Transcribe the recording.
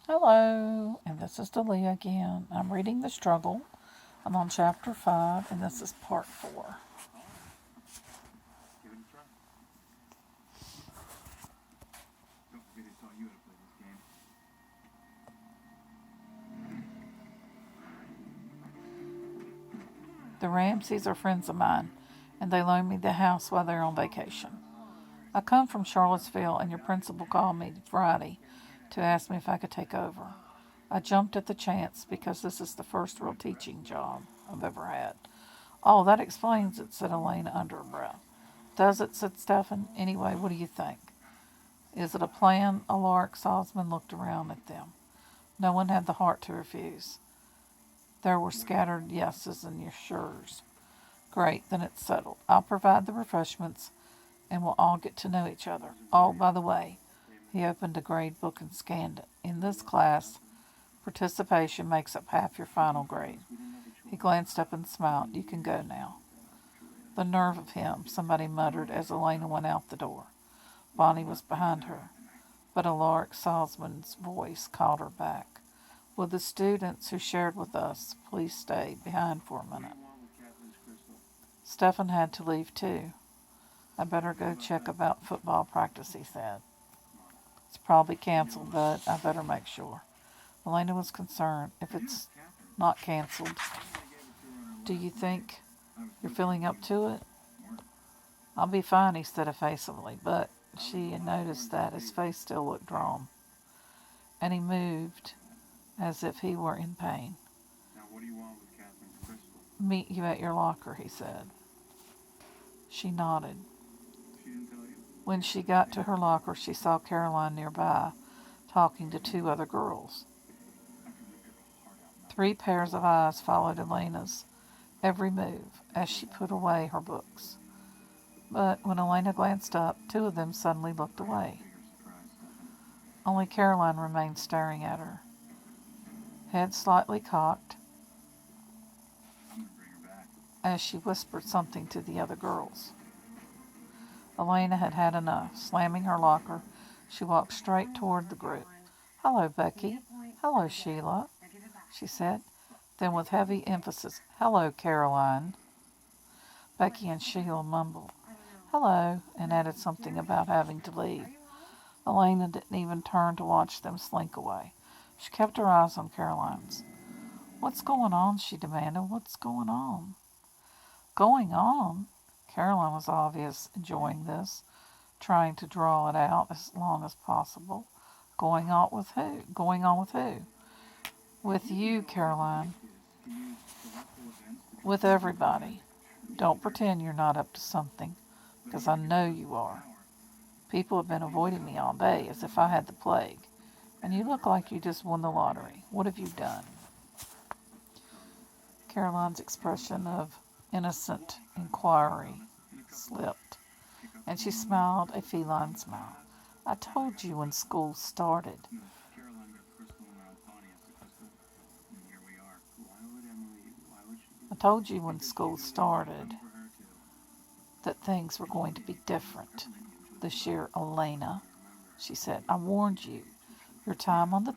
Hello, and this is Delia again. I'm reading The Struggle. I'm on chapter 5, and this is part 4. The Ramseys are friends of mine, and they loan me the house while they're on vacation. I come from Charlottesville, and your principal called me Friday to ask me if I could take over. I jumped at the chance because this is the first real teaching job I've ever had. Oh, that explains it, said Elena under her breath. Does it, said Stephen. Anyway, what do you think? Is it a plan? Alaric Salzman looked around at them. No one had the heart to refuse. There were scattered yeses and sure's. Great, then it's settled. I'll provide the refreshments, and we'll all get to know each other. Oh, by the way, he opened a grade book and scanned it. In this class, participation makes up half your final grade. He glanced up and smiled. You can go now. The nerve of him, somebody muttered as Elena went out the door. Bonnie was behind her, but Alaric Salzman's voice called her back. Will the students who shared with us please stay behind for a minute? Stephen had to leave too. I better go check about football practice, he said. It's probably canceled, but I better make sure. Elena was concerned. If it's not canceled, do you think you're feeling up to it? I'll be fine, he said evasively, but she had noticed that his face still looked drawn, and he moved as if he were in pain. Now, what do you want with Catherine Crystal? Meet you at your locker, he said. She nodded. She didn't tell you? When she got to her locker, she saw Caroline nearby, talking to 2 other girls. 3 pairs of eyes followed Elena's every move as she put away her books. But when Elena glanced up, 2 of them suddenly looked away. Only Caroline remained staring at her, head slightly cocked, as she whispered something to the other girls. Elena had had enough. Slamming her locker, she walked straight toward the group. Hello, Becky. Hello, Sheila, she said. Then with heavy emphasis, hello, Caroline. Becky and Sheila mumbled, hello, and added something about having to leave. Elena didn't even turn to watch them slink away. She kept her eyes on Caroline's. What's going on? She demanded. What's going on? Going on? Caroline was obviously enjoying this, trying to draw it out as long as possible. Going on with who? Going on with who? With you, Caroline. With everybody. Don't pretend you're not up to something, because I know you are. People have been avoiding me all day as if I had the plague, and you look like you just won the lottery. What have you done? Caroline's expression of innocent inquiry slipped, and she smiled a feline smile. I told you when school started. I told you when school started that things were going to be different this year, Elena, she said. I warned you. Your time on the